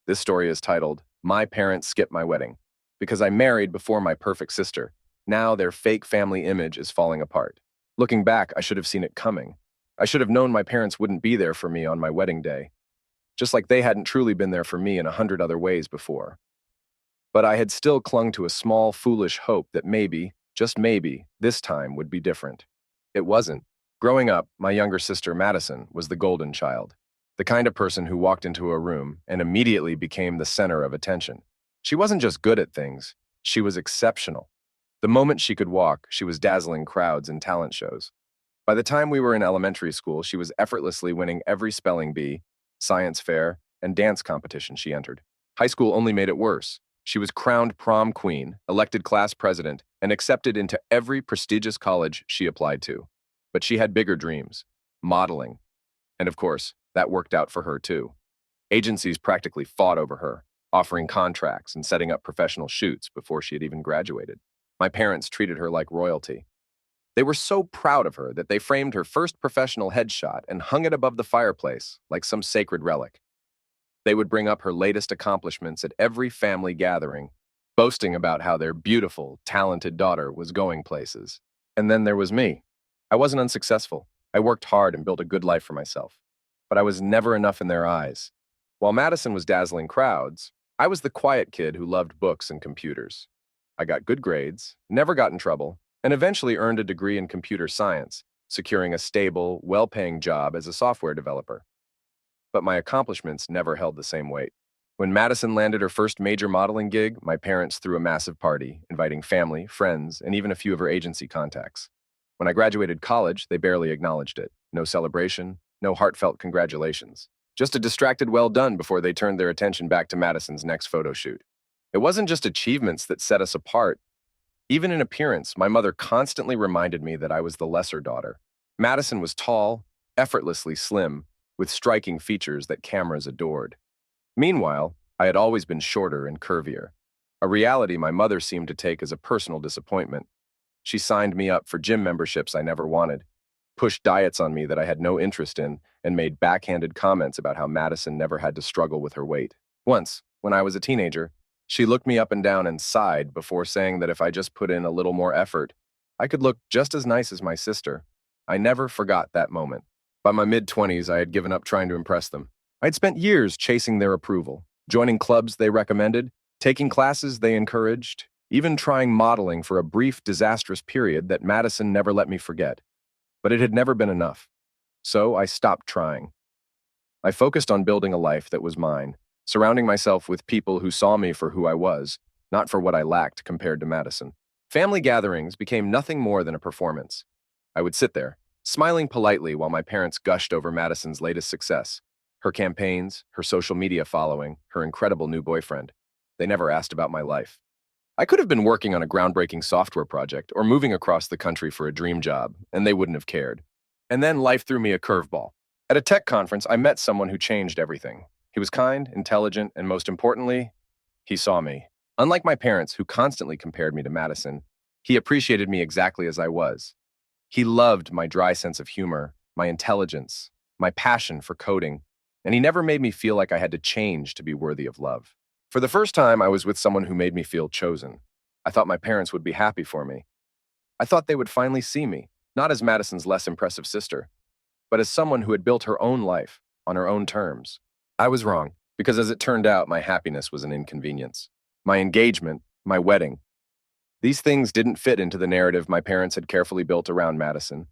This story is titled, My Parents Skipped My Wedding. Because I married before my perfect sister, now their fake family image is falling apart. Looking back, I should have seen it coming. I should have known my parents wouldn't be there for me on my wedding day, just like they hadn't truly been there for me in 100 other ways before. But I had still clung to a small, foolish hope that maybe, just maybe, this time would be different. It wasn't. Growing up, my younger sister, Madison, was the golden child, the kind of person who walked into a room and immediately became the center of attention. She wasn't just good at things, she was exceptional. The moment she could walk, she was dazzling crowds and talent shows. By the time we were in elementary school, she was effortlessly winning every spelling bee, science fair, and dance competition she entered. High school only made it worse. She was crowned prom queen, elected class president, and accepted into every prestigious college she applied to. But she had bigger dreams, modeling. And of course, that worked out for her too. Agencies practically fought over her, offering contracts and setting up professional shoots before she had even graduated. My parents treated her like royalty. They were so proud of her that they framed her first professional headshot and hung it above the fireplace like some sacred relic. They would bring up her latest accomplishments at every family gathering, boasting about how their beautiful, talented daughter was going places. And then there was me. I wasn't unsuccessful. I worked hard and built a good life for myself. But I was never enough in their eyes. While Madison was dazzling crowds, I was the quiet kid who loved books and computers. I got good grades, never got in trouble, and eventually earned a degree in computer science, securing a stable, well-paying job as a software developer. But my accomplishments never held the same weight. When Madison landed her first major modeling gig, my parents threw a massive party, inviting family, friends, and even a few of her agency contacts. When I graduated college, they barely acknowledged it. No celebration, no heartfelt congratulations. Just a distracted well done before they turned their attention back to Madison's next photo shoot. It wasn't just achievements that set us apart. Even in appearance, my mother constantly reminded me that I was the lesser daughter. Madison was tall, effortlessly slim, with striking features that cameras adored. Meanwhile, I had always been shorter and curvier, a reality my mother seemed to take as a personal disappointment. She signed me up for gym memberships I never wanted, pushed diets on me that I had no interest in, and made backhanded comments about how Madison never had to struggle with her weight. Once, when I was a teenager, she looked me up and down and sighed before saying that if I just put in a little more effort, I could look just as nice as my sister. I never forgot that moment. By my mid-20s, I had given up trying to impress them. I'd spent years chasing their approval, joining clubs they recommended, taking classes they encouraged, even trying modeling for a brief, disastrous period that Madison never let me forget. But it had never been enough. So I stopped trying. I focused on building a life that was mine, surrounding myself with people who saw me for who I was, not for what I lacked compared to Madison. Family gatherings became nothing more than a performance. I would sit there, smiling politely while my parents gushed over Madison's latest success, her campaigns, her social media following, her incredible new boyfriend. They never asked about my life. I could have been working on a groundbreaking software project or moving across the country for a dream job, and they wouldn't have cared. And then life threw me a curveball. At a tech conference, I met someone who changed everything. He was kind, intelligent, and most importantly, he saw me. Unlike my parents, who constantly compared me to Madison, he appreciated me exactly as I was. He loved my dry sense of humor, my intelligence, my passion for coding, and he never made me feel like I had to change to be worthy of love. For the first time, I was with someone who made me feel chosen. I thought my parents would be happy for me. I thought they would finally see me, not as Madison's less impressive sister, but as someone who had built her own life on her own terms. I was wrong, because as it turned out, my happiness was an inconvenience. My engagement, my wedding, these things didn't fit into the narrative my parents had carefully built around Madison.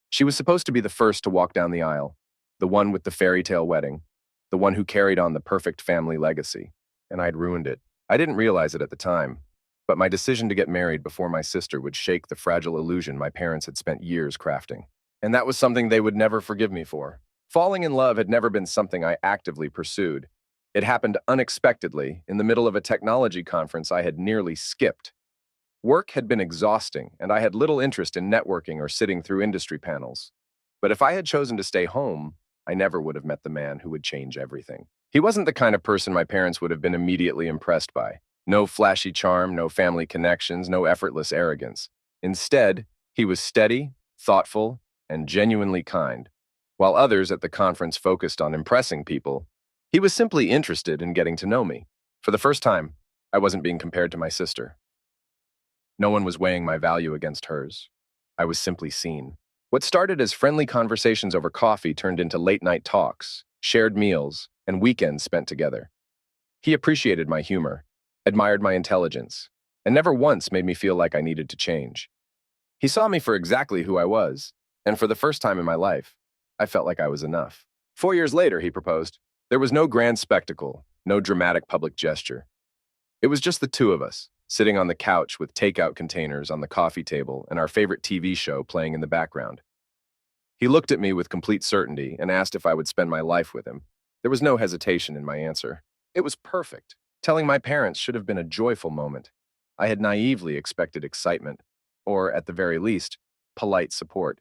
She was supposed to be the first to walk down the aisle, the one with the fairy tale wedding, the one who carried on the perfect family legacy, and I'd ruined it. I didn't realize it at the time, but my decision to get married before my sister would shake the fragile illusion my parents had spent years crafting. And that was something they would never forgive me for. Falling in love had never been something I actively pursued. It happened unexpectedly in the middle of a technology conference I had nearly skipped. Work had been exhausting, and I had little interest in networking or sitting through industry panels. But if I had chosen to stay home, I never would have met the man who would change everything. He wasn't the kind of person my parents would have been immediately impressed by. No flashy charm, no family connections, no effortless arrogance. Instead, he was steady, thoughtful, and genuinely kind. While others at the conference focused on impressing people, He was simply interested in getting to know me. For the first time, I wasn't being compared to my sister. No one was weighing my value against hers. I was simply seen. What started as friendly conversations over coffee turned into late-night talks, shared meals, and weekends spent together. He appreciated my humor, admired my intelligence, and never once made me feel like I needed to change. He saw me for exactly who I was, and for the first time in my life, I felt like I was enough. 4 years later, he proposed. There was no grand spectacle, no dramatic public gesture. It was just the two of us, sitting on the couch with takeout containers on the coffee table and our favorite TV show playing in the background. He looked at me with complete certainty and asked if I would spend my life with him. There was no hesitation in my answer. It was perfect. Telling my parents should have been a joyful moment. I had naively expected excitement, or at the very least, polite support.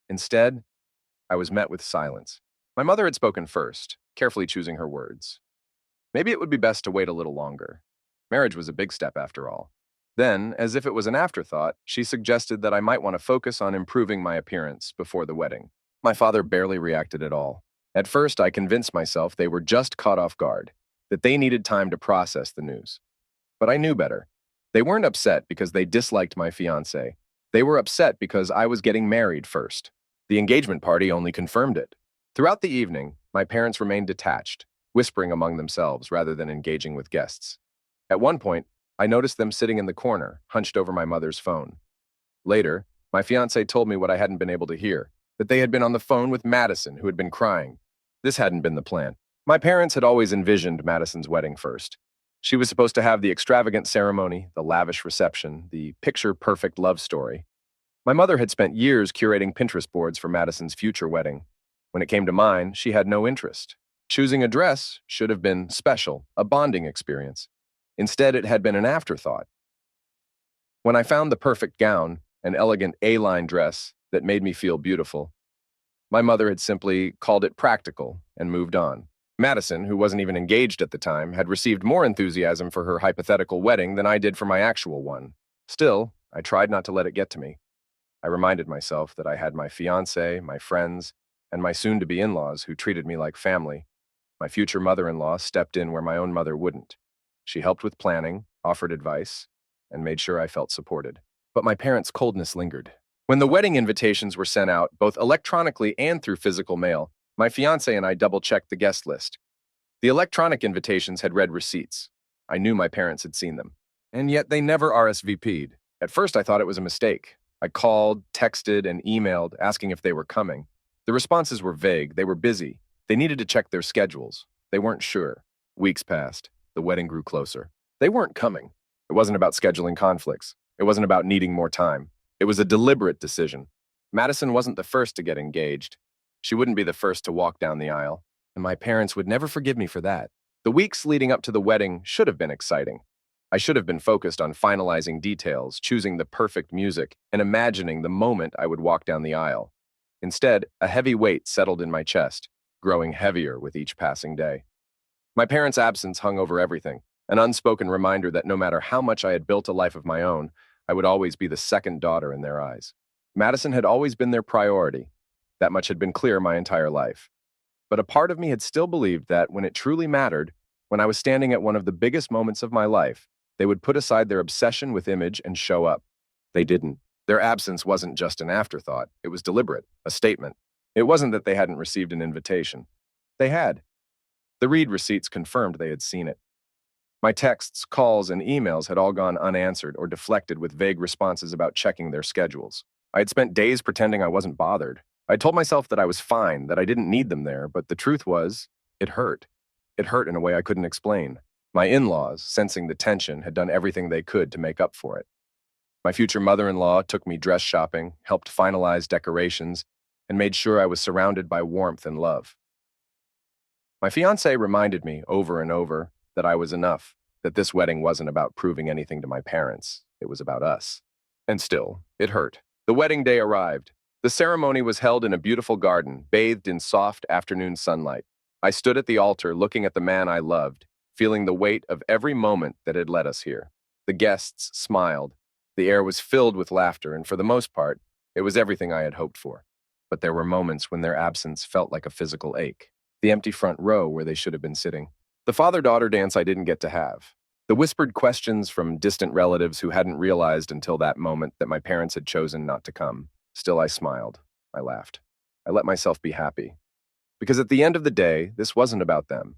Instead, I was met with silence. My mother had spoken first, carefully choosing her words. Maybe it would be best to wait a little longer. Marriage was a big step after all. Then, as if it was an afterthought, she suggested that I might want to focus on improving my appearance before the wedding. My father barely reacted at all. At first, I convinced myself they were just caught off guard, that they needed time to process the news. But I knew better. They weren't upset because they disliked my fiancé. They were upset because I was getting married first. The engagement party only confirmed it. Throughout the evening, my parents remained detached, whispering among themselves rather than engaging with guests. At one point, I noticed them sitting in the corner, hunched over my mother's phone. Later, my fiancé told me what I hadn't been able to hear, that they had been on the phone with Madison, who had been crying. This hadn't been the plan. My parents had always envisioned Madison's wedding first. She was supposed to have the extravagant ceremony, the lavish reception, the picture-perfect love story. My mother had spent years curating Pinterest boards for Madison's future wedding. When it came to mine, she had no interest. Choosing a dress should have been special, a bonding experience. Instead, it had been an afterthought. When I found the perfect gown, an elegant A-line dress that made me feel beautiful, my mother had simply called it practical and moved on. Madison, who wasn't even engaged at the time, had received more enthusiasm for her hypothetical wedding than I did for my actual one. Still, I tried not to let it get to me. I reminded myself that I had my fiancé, my friends, and my soon-to-be in-laws who treated me like family. My future mother-in-law stepped in where my own mother wouldn't. She helped with planning, offered advice, and made sure I felt supported. But my parents' coldness lingered. When the wedding invitations were sent out, both electronically and through physical mail, my fiancé and I double-checked the guest list. The electronic invitations had red receipts. I knew my parents had seen them. And yet they never RSVP'd. At first I thought it was a mistake. I called, texted, and emailed, asking if they were coming. The responses were vague. They were busy. They needed to check their schedules. They weren't sure. Weeks passed. The wedding grew closer. They weren't coming. It wasn't about scheduling conflicts. It wasn't about needing more time. It was a deliberate decision. Madison wasn't the first to get engaged. She wouldn't be the first to walk down the aisle, and my parents would never forgive me for that. The weeks leading up to the wedding should have been exciting. I should have been focused on finalizing details, choosing the perfect music, and imagining the moment I would walk down the aisle. Instead, a heavy weight settled in my chest, growing heavier with each passing day. My parents' absence hung over everything, an unspoken reminder that no matter how much I had built a life of my own, I would always be the second daughter in their eyes. Madison had always been their priority. That much had been clear my entire life. But a part of me had still believed that when it truly mattered, when I was standing at one of the biggest moments of my life, they would put aside their obsession with image and show up. They didn't. Their absence wasn't just an afterthought. It was deliberate, a statement. It wasn't that they hadn't received an invitation. They had. The read receipts confirmed they had seen it. My texts, calls, and emails had all gone unanswered or deflected with vague responses about checking their schedules. I had spent days pretending I wasn't bothered. I told myself that I was fine, that I didn't need them there, but the truth was, it hurt. It hurt in a way I couldn't explain. My in-laws, sensing the tension, had done everything they could to make up for it. My future mother-in-law took me dress shopping, helped finalize decorations, and made sure I was surrounded by warmth and love. My fiancé reminded me over and over that I was enough, that this wedding wasn't about proving anything to my parents. It was about us. And still, it hurt. The wedding day arrived. The ceremony was held in a beautiful garden, bathed in soft afternoon sunlight. I stood at the altar looking at the man I loved, feeling the weight of every moment that had led us here. The guests smiled. The air was filled with laughter, and for the most part, it was everything I had hoped for. But there were moments when their absence felt like a physical ache. the empty front row where they should have been sitting. The father-daughter dance I didn't get to have. The whispered questions from distant relatives who hadn't realized until that moment that my parents had chosen not to come. Still, I smiled. I laughed. I let myself be happy. Because at the end of the day, this wasn't about them.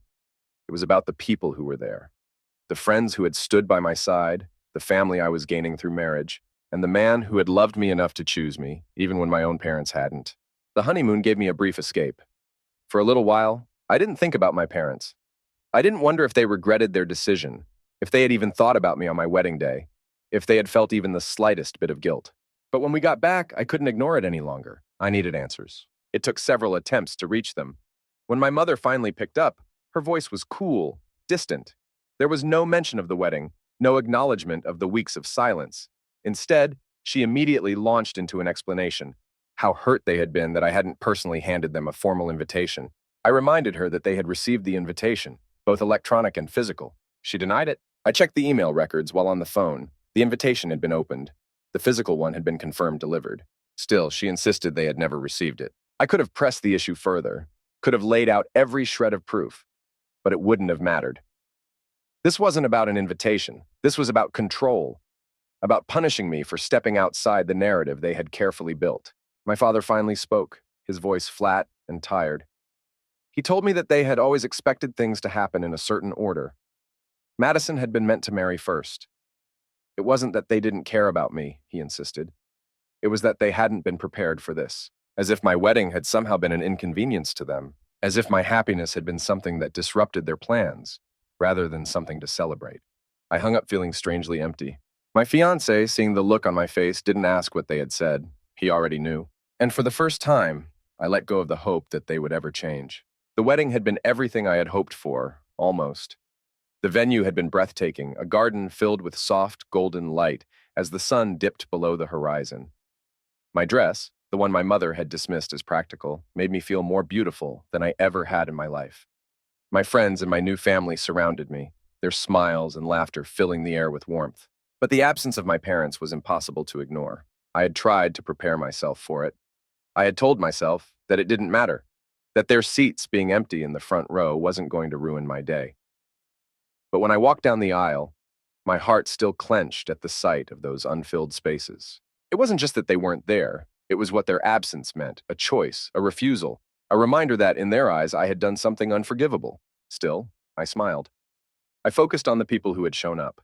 It was about the people who were there. The friends who had stood by my side, the family I was gaining through marriage, and the man who had loved me enough to choose me, even when my own parents hadn't. The honeymoon gave me a brief escape. For a little while, I didn't think about my parents. I didn't wonder if they regretted their decision, if they had even thought about me on my wedding day, if they had felt even the slightest bit of guilt. But when we got back, I couldn't ignore it any longer. I needed answers. It took several attempts to reach them. When my mother finally picked up, her voice was cool, distant. There was no mention of the wedding, no acknowledgement of the weeks of silence. Instead, she immediately launched into an explanation, how hurt they had been that I hadn't personally handed them a formal invitation. I reminded her that they had received the invitation, both electronic and physical. She denied it. I checked the email records while on the phone. The invitation had been opened. The physical one had been confirmed delivered. Still, she insisted they had never received it. I could have pressed the issue further, could have laid out every shred of proof, but it wouldn't have mattered. This wasn't about an invitation. This was about control, about punishing me for stepping outside the narrative they had carefully built. My father finally spoke, his voice flat and tired. He told me that they had always expected things to happen in a certain order. Madison had been meant to marry first. It wasn't that they didn't care about me, he insisted. It was that they hadn't been prepared for this, as if my wedding had somehow been an inconvenience to them, as if my happiness had been something that disrupted their plans, rather than something to celebrate. I hung up feeling strangely empty. My fiancé, seeing the look on my face, didn't ask what they had said. He already knew. And for the first time, I let go of the hope that they would ever change. The wedding had been everything I had hoped for, almost. The venue had been breathtaking, a garden filled with soft, golden light as the sun dipped below the horizon. My dress, the one my mother had dismissed as practical, made me feel more beautiful than I ever had in my life. My friends and my new family surrounded me, their smiles and laughter filling the air with warmth. But the absence of my parents was impossible to ignore. I had tried to prepare myself for it. I had told myself that it didn't matter, that their seats being empty in the front row wasn't going to ruin my day. But when I walked down the aisle, my heart still clenched at the sight of those unfilled spaces. It wasn't just that they weren't there, it was what their absence meant, a choice, a refusal, a reminder that, in their eyes, I had done something unforgivable. Still, I smiled. I focused on the people who had shown up.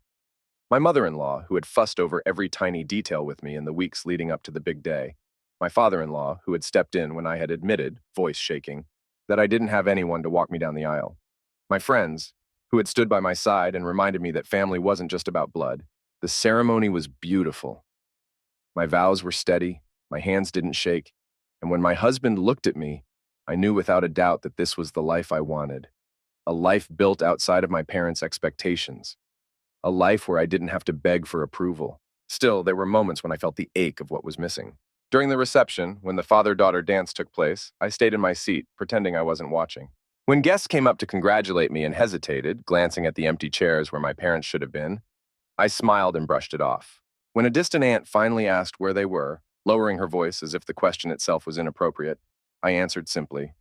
My mother-in-law, who had fussed over every tiny detail with me in the weeks leading up to the big day. My father-in-law, who had stepped in when I had admitted, voice shaking, that I didn't have anyone to walk me down the aisle. My friends, who had stood by my side and reminded me that family wasn't just about blood. The ceremony was beautiful. My vows were steady, my hands didn't shake, and when my husband looked at me, I knew without a doubt that this was the life I wanted. A life built outside of my parents' expectations. A life where I didn't have to beg for approval. Still, there were moments when I felt the ache of what was missing. During the reception, when the father-daughter dance took place, I stayed in my seat, pretending I wasn't watching. When guests came up to congratulate me and hesitated, glancing at the empty chairs where my parents should have been, I smiled and brushed it off. When a distant aunt finally asked where they were, lowering her voice as if the question itself was inappropriate, I answered simply,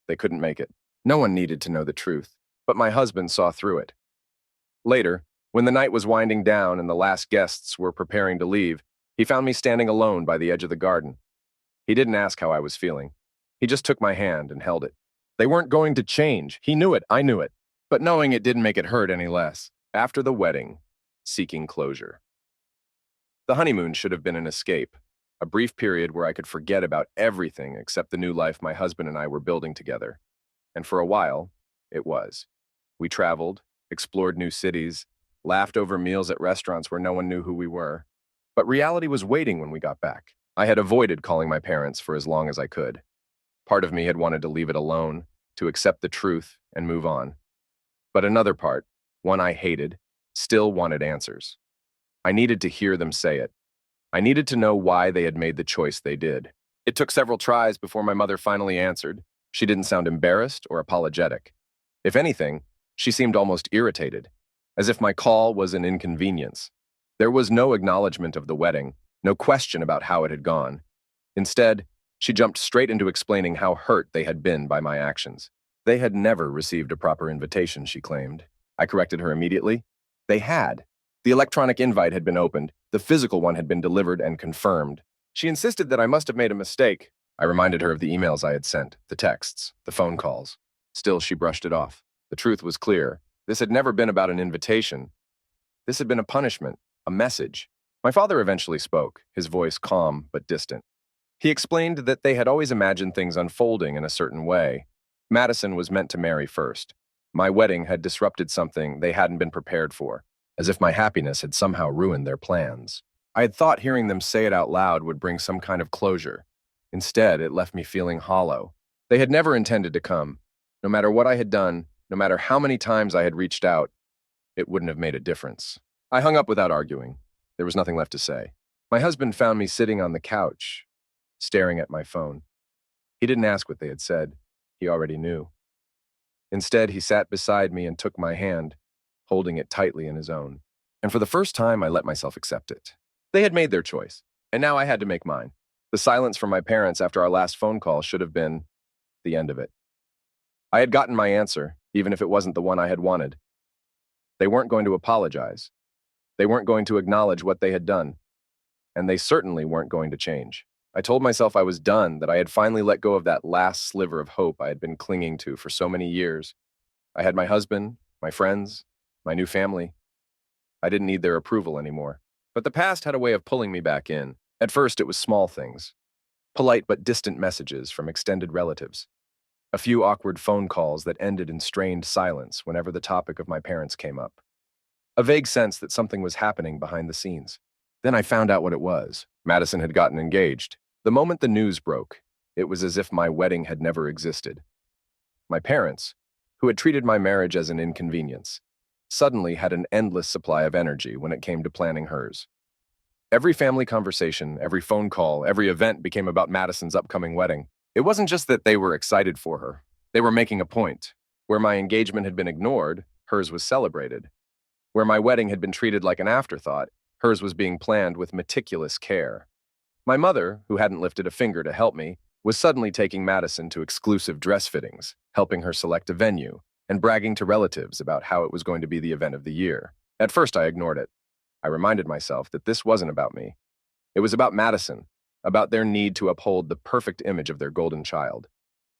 they couldn't make it. No one needed to know the truth, but my husband saw through it. Later, when the night was winding down and the last guests were preparing to leave, he found me standing alone by the edge of the garden. He didn't ask how I was feeling. He just took my hand and held it. They weren't going to change. He knew it. I knew it. But knowing it didn't make it hurt any less. After the wedding, seeking closure. The honeymoon should have been an escape, a brief period where I could forget about everything except the new life my husband and I were building together. And for a while, it was. We traveled, explored new cities, laughed over meals at restaurants where no one knew who we were. But reality was waiting when we got back. I had avoided calling my parents for as long as I could. Part of me had wanted to leave it alone, to accept the truth and move on. But another part, one I hated, still wanted answers. I needed to hear them say it. I needed to know why they had made the choice they did. It took several tries before my mother finally answered. She didn't sound embarrassed or apologetic. If anything, she seemed almost irritated, as if my call was an inconvenience. There was no acknowledgement of the wedding, no question about how it had gone. Instead, she jumped straight into explaining how hurt they had been by my actions. They had never received a proper invitation, she claimed. I corrected her immediately. They had. The electronic invite had been opened, the physical one had been delivered and confirmed. She insisted that I must have made a mistake. I reminded her of the emails I had sent, the texts, the phone calls. Still, she brushed it off. The truth was clear. This had never been about an invitation. This had been a punishment, a message. My father eventually spoke, his voice calm but distant. He explained that they had always imagined things unfolding in a certain way. Madison was meant to marry first. My wedding had disrupted something they hadn't been prepared for, as if my happiness had somehow ruined their plans. I had thought hearing them say it out loud would bring some kind of closure. Instead, it left me feeling hollow. They had never intended to come. No matter what I had done, no matter how many times I had reached out, it wouldn't have made a difference. I hung up without arguing. There was nothing left to say. My husband found me sitting on the couch, staring at my phone. He didn't ask what they had said. He already knew. Instead, he sat beside me and took my hand, holding it tightly in his own. And for the first time, I let myself accept it. They had made their choice, and now I had to make mine. The silence from my parents after our last phone call should have been the end of it. I had gotten my answer, even if it wasn't the one I had wanted. They weren't going to apologize. They weren't going to acknowledge what they had done. And they certainly weren't going to change. I told myself I was done, that I had finally let go of that last sliver of hope I had been clinging to for so many years. I had my husband, my friends, my new family. I didn't need their approval anymore. But the past had a way of pulling me back in. At first, it was small things. Polite but distant messages from extended relatives. A few awkward phone calls that ended in strained silence whenever the topic of my parents came up. A vague sense that something was happening behind the scenes. Then I found out what it was. Madison had gotten engaged. The moment the news broke, it was as if my wedding had never existed. My parents, who had treated my marriage as an inconvenience, suddenly had an endless supply of energy when it came to planning hers. Every family conversation, every phone call, every event became about Madison's upcoming wedding. It wasn't just that they were excited for her. They were making a point. Where my engagement had been ignored, hers was celebrated. Where my wedding had been treated like an afterthought, hers was being planned with meticulous care. My mother, who hadn't lifted a finger to help me, was suddenly taking Madison to exclusive dress fittings, helping her select a venue, and bragging to relatives about how it was going to be the event of the year. At first, I ignored it. I reminded myself that this wasn't about me. It was about Madison, about their need to uphold the perfect image of their golden child.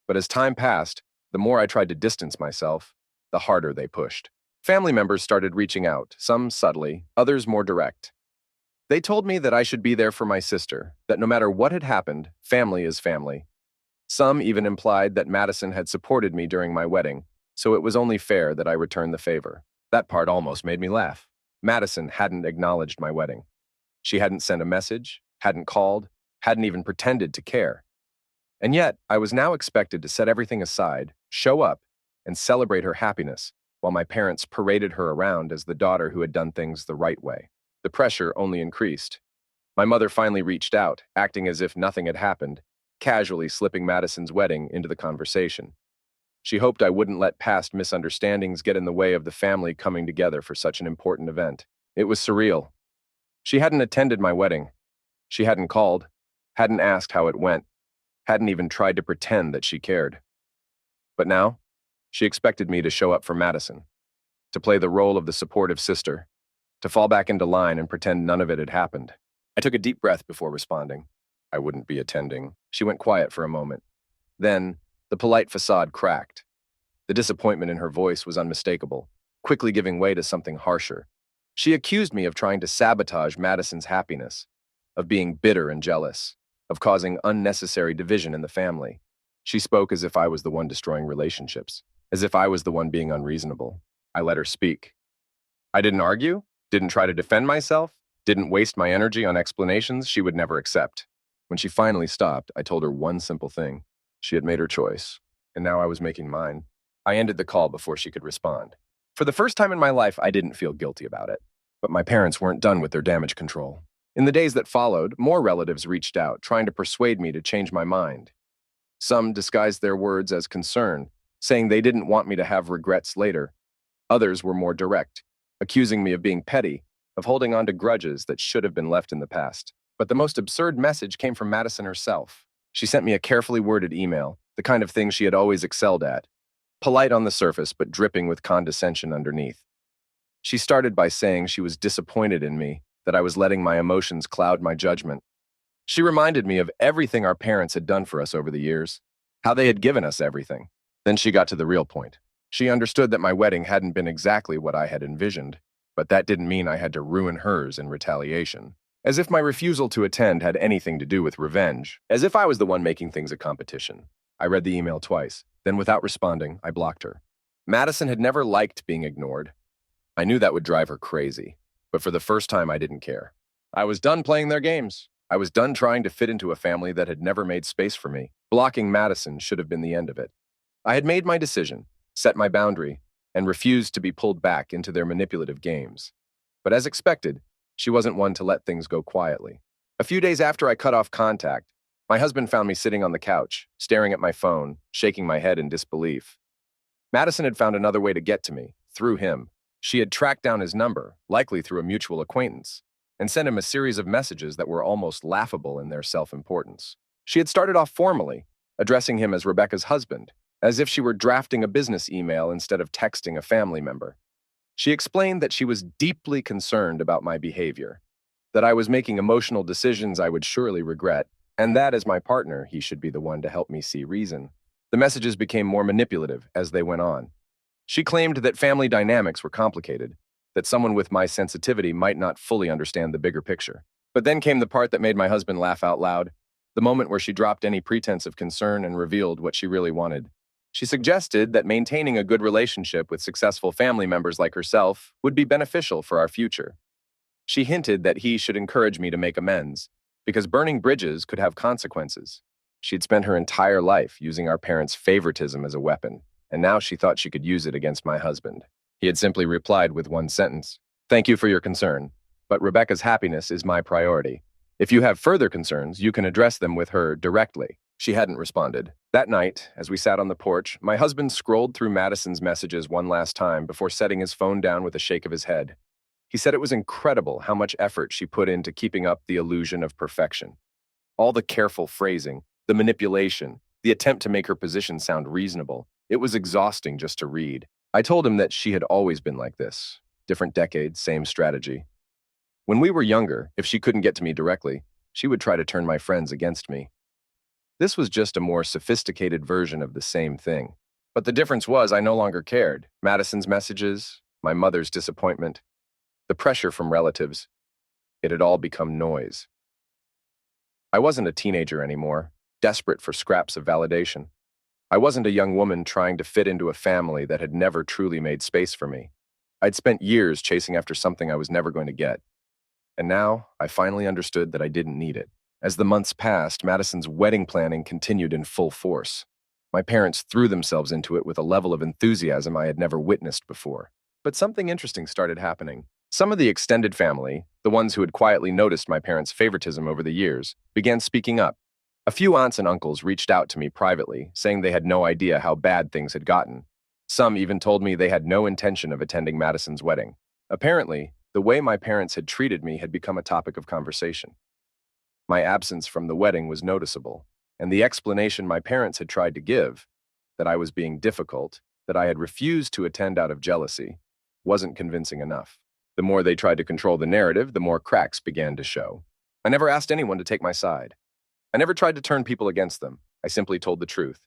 But as time passed, the more I tried to distance myself, the harder they pushed. Family members started reaching out, some subtly, others more direct. They told me that I should be there for my sister, that no matter what had happened, family is family. Some even implied that Madison had supported me during my wedding, so it was only fair that I return the favor. That part almost made me laugh. Madison hadn't acknowledged my wedding. She hadn't sent a message, hadn't called, hadn't even pretended to care. And yet, I was now expected to set everything aside, show up, and celebrate her happiness, while my parents paraded her around as the daughter who had done things the right way. The pressure only increased. My mother finally reached out, acting as if nothing had happened, casually slipping Madison's wedding into the conversation. She hoped I wouldn't let past misunderstandings get in the way of the family coming together for such an important event. It was surreal. She hadn't attended my wedding. She hadn't called, hadn't asked how it went, hadn't even tried to pretend that she cared. But now, she expected me to show up for Madison, to play the role of the supportive sister, to fall back into line and pretend none of it had happened. I took a deep breath before responding. I wouldn't be attending. She went quiet for a moment. Then, the polite facade cracked. The disappointment in her voice was unmistakable, quickly giving way to something harsher. She accused me of trying to sabotage Madison's happiness, of being bitter and jealous, of causing unnecessary division in the family. She spoke as if I was the one destroying relationships, as if I was the one being unreasonable. I let her speak. I didn't argue, didn't try to defend myself, didn't waste my energy on explanations she would never accept. When she finally stopped, I told her one simple thing. She had made her choice, and now I was making mine. I ended the call before she could respond. For the first time in my life, I didn't feel guilty about it. But my parents weren't done with their damage control. In the days that followed, more relatives reached out, trying to persuade me to change my mind. Some disguised their words as concern, saying they didn't want me to have regrets later. Others were more direct, accusing me of being petty, of holding on to grudges that should have been left in the past. But the most absurd message came from Madison herself. She sent me a carefully worded email, the kind of thing she had always excelled at. polite on the surface but dripping with condescension underneath. She started by saying she was disappointed in me, that I was letting my emotions cloud my judgment. She reminded me of everything our parents had done for us over the years, how they had given us everything. Then she got to the real point. She understood that my wedding hadn't been exactly what I had envisioned, but that didn't mean I had to ruin hers in retaliation. As if my refusal to attend had anything to do with revenge, as if I was the one making things a competition. I read the email twice, then without responding, I blocked her. Madison had never liked being ignored. I knew that would drive her crazy, but for the first time I didn't care. I was done playing their games. I was done trying to fit into a family that had never made space for me. Blocking Madison should have been the end of it. I had made my decision, set my boundary, and refused to be pulled back into their manipulative games. But as expected, she wasn't one to let things go quietly. A few days after I cut off contact, my husband found me sitting on the couch, staring at my phone, shaking my head in disbelief. Madison had found another way to get to me, through him. She had tracked down his number, likely through a mutual acquaintance, and sent him a series of messages that were almost laughable in their self-importance. She had started off formally, addressing him as Rebecca's husband, as if she were drafting a business email instead of texting a family member. She explained that she was deeply concerned about my behavior, that I was making emotional decisions I would surely regret, and that as my partner, he should be the one to help me see reason. The messages became more manipulative as they went on. She claimed that family dynamics were complicated, that someone with my sensitivity might not fully understand the bigger picture. But then came the part that made my husband laugh out loud, the moment where she dropped any pretense of concern and revealed what she really wanted. She suggested that maintaining a good relationship with successful family members like herself would be beneficial for our future. She hinted that he should encourage me to make amends, because burning bridges could have consequences. She'd spent her entire life using our parents' favoritism as a weapon, and now she thought she could use it against my husband. He had simply replied with one sentence, "Thank you for your concern, but Rebecca's happiness is my priority. If you have further concerns, you can address them with her directly." She hadn't responded. That night, as we sat on the porch, my husband scrolled through Madison's messages one last time before setting his phone down with a shake of his head. He said it was incredible how much effort she put into keeping up the illusion of perfection. All the careful phrasing, the manipulation, the attempt to make her position sound reasonable. It was exhausting just to read. I told him that she had always been like this. Different decade, same strategy. When we were younger, if she couldn't get to me directly, she would try to turn my friends against me. This was just a more sophisticated version of the same thing. But the difference was I no longer cared. Madison's messages, my mother's disappointment, the pressure from relatives. It had all become noise. I wasn't a teenager anymore, desperate for scraps of validation. I wasn't a young woman trying to fit into a family that had never truly made space for me. I'd spent years chasing after something I was never going to get. And now, I finally understood that I didn't need it. As the months passed, Madison's wedding planning continued in full force. My parents threw themselves into it with a level of enthusiasm I had never witnessed before. But something interesting started happening. Some of the extended family, the ones who had quietly noticed my parents' favoritism over the years, began speaking up. A few aunts and uncles reached out to me privately, saying they had no idea how bad things had gotten. Some even told me they had no intention of attending Madison's wedding. Apparently, the way my parents had treated me had become a topic of conversation. My absence from the wedding was noticeable, and the explanation my parents had tried to give, that I was being difficult, that I had refused to attend out of jealousy, wasn't convincing enough. The more they tried to control the narrative, the more cracks began to show. I never asked anyone to take my side. I never tried to turn people against them. I simply told the truth.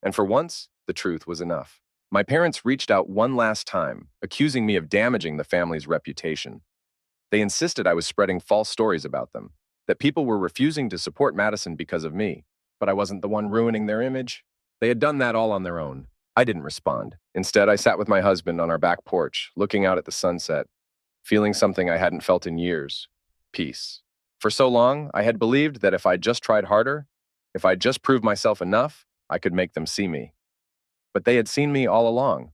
And for once, the truth was enough. My parents reached out one last time, accusing me of damaging the family's reputation. They insisted I was spreading false stories about them, that people were refusing to support Madison because of me, but I wasn't the one ruining their image. They had done that all on their own. I didn't respond. Instead, I sat with my husband on our back porch, looking out at the sunset, feeling something I hadn't felt in years: peace. For so long, I had believed that if I just tried harder, if I just proved myself enough, I could make them see me. But they had seen me all along.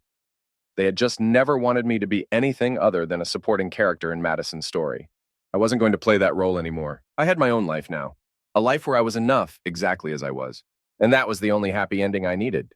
They had just never wanted me to be anything other than a supporting character in Madison's story. I wasn't going to play that role anymore. I had my own life now, a life where I was enough exactly as I was. And that was the only happy ending I needed.